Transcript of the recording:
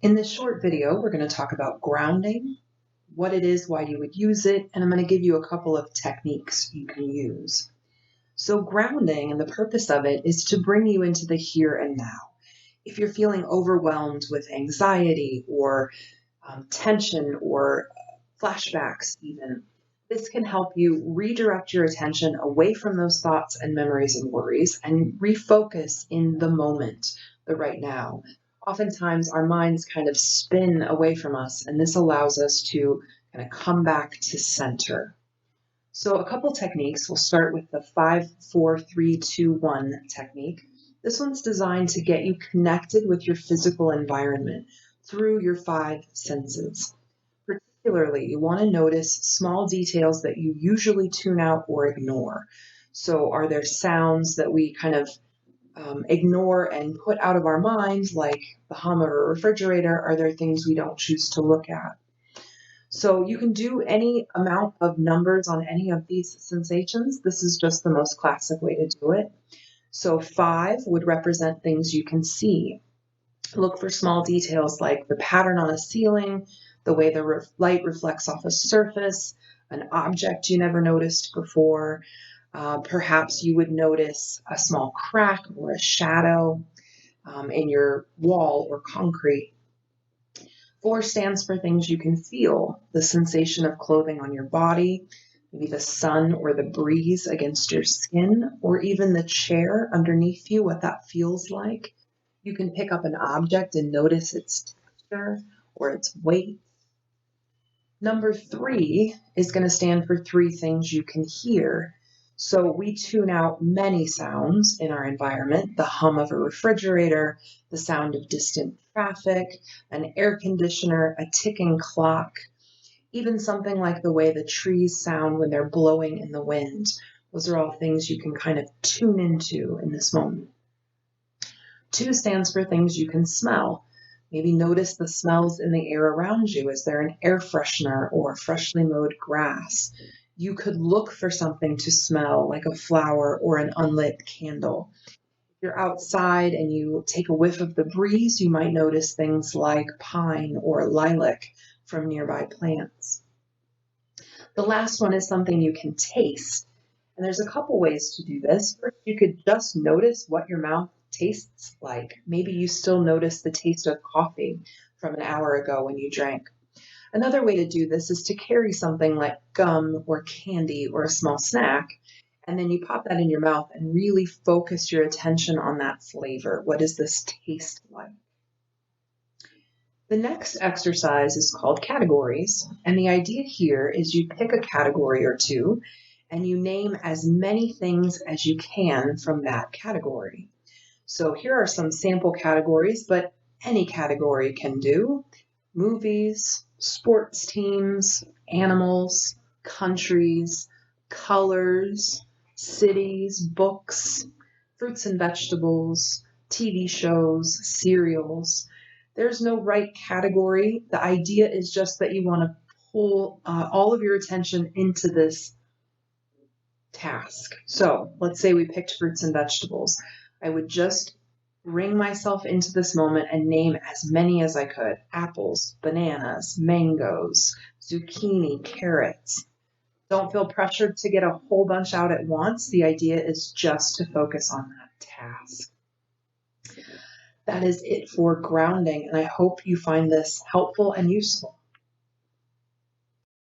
In this short video, we're going to talk about grounding, what it is, why you would use it, and I'm going to give you a couple of techniques you can use. So grounding, and the purpose of it, is to bring you into the here and now. If you're feeling overwhelmed with anxiety or tension or flashbacks even, this can help you redirect your attention away from those thoughts and memories and worries and refocus in the moment, the right now. Oftentimes our minds kind of spin away from us, and this allows us to kind of come back to center. So a couple techniques. We'll start with the 5, 4, 3, 2, 1 technique. This one's designed to get you connected with your physical environment through your 5 senses. Particularly, you want to notice small details that you usually tune out or ignore. So are there sounds that we kind of ignore and put out of our minds, like the hum of a refrigerator? Are there things we don't choose to look at? So you can do any amount of numbers on any of these sensations. This is just the most classic way to do it. So 5 would represent things you can see. Look for small details like the pattern on a ceiling, the way the light reflects off a surface, an object you never noticed before. Perhaps you would notice a small crack or a shadow in your wall or concrete. 4 stands for things you can feel, the sensation of clothing on your body, maybe the sun or the breeze against your skin, or even the chair underneath you, what that feels like. You can pick up an object and notice its texture or its weight. Number 3 is going to stand for 3 things you can hear. So we tune out many sounds in our environment: the hum of a refrigerator, the sound of distant traffic, an air conditioner, a ticking clock, even something like the way the trees sound when they're blowing in the wind. Those are all things you can kind of tune into in this moment. 2 stands for things you can smell. Maybe notice the smells in the air around you. Is there an air freshener or freshly mowed grass? You could look for something to smell, like a flower or an unlit candle. If you're outside and you take a whiff of the breeze, you might notice things like pine or lilac from nearby plants. The last one is something you can taste. And there's a couple ways to do this. First, you could just notice what your mouth tastes like. Maybe you still notice the taste of coffee from an hour ago when you drank. Another way to do this is to carry something like gum or candy or a small snack, and then you pop that in your mouth and really focus your attention on that flavor. What does this taste like? The next exercise is called categories, and the idea here is you pick a category or two and you name as many things as you can from that category. So here are some sample categories, but any category can do: movies, sports teams, animals, countries, colors, cities, books, fruits and vegetables, TV shows, cereals. There's no right category. The idea is just that you want to pull all of your attention into this task. So let's say we picked fruits and vegetables. I would just bring myself into this moment and name as many as I could: apples, bananas, mangoes, zucchini, carrots. Don't feel pressured to get a whole bunch out at once. The idea is just to focus on that task. That is it for grounding, and I hope you find this helpful and useful.